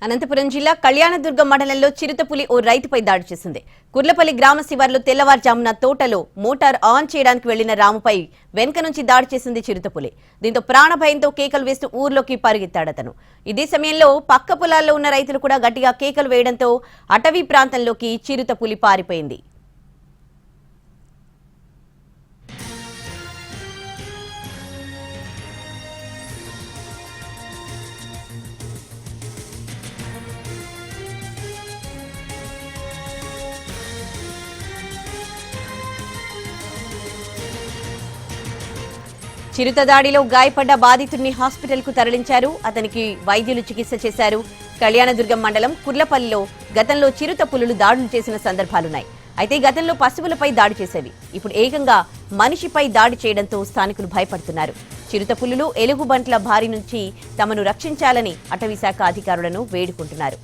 అనంతపురం జిల్లా కళ్యాణదుర్గం మండలంలో చిరుతపులి ఓ రైతుపై దాడి చేసింది. కుర్లపల్లి గ్రామ శివార్లో తెల్లవారుజామున తోటలో మోటార్ ఆన్ చేయడానికి వెళ్లిన రాముపై వెనుక నుంచి దాడి చేసింది చిరుతపులి. దీంతో ప్రాణభయంతో కేకలు వేస్తూ ఊర్లోకి పరిగెత్తాడతను. ఇదే సమయంలో పక్క పొలాల్లో ఉన్న రైతులు కూడా గట్టిగా కేకలు వేయడంతో అటవీ ప్రాంతంలోకి చిరుతపులి పారిపోయింది. చిరుత దాడిలో గాయపడ్డ బాధితుడిని హాస్పిటల్ కు తరలించారు. అతనికి వైద్యులు చికిత్స చేశారు. కళ్యాణదుర్గం మండలం కుర్లపల్లిలో గతంలో చిరుత పులులు దాడులు చేసిన సందర్భాలున్నాయి. అయితే గతంలో పశువులపై దాడి చేసేవి. ఇప్పుడు ఏకంగా మనిషిపై దాడి చేయడంతో స్థానికులు భయపడుతున్నారు. చిరుత పులులు ఎలుగుబంట్ల బారి నుంచి తమను రక్షించాలని అటవీశాఖ అధికారులను వేడుకుంటున్నారు.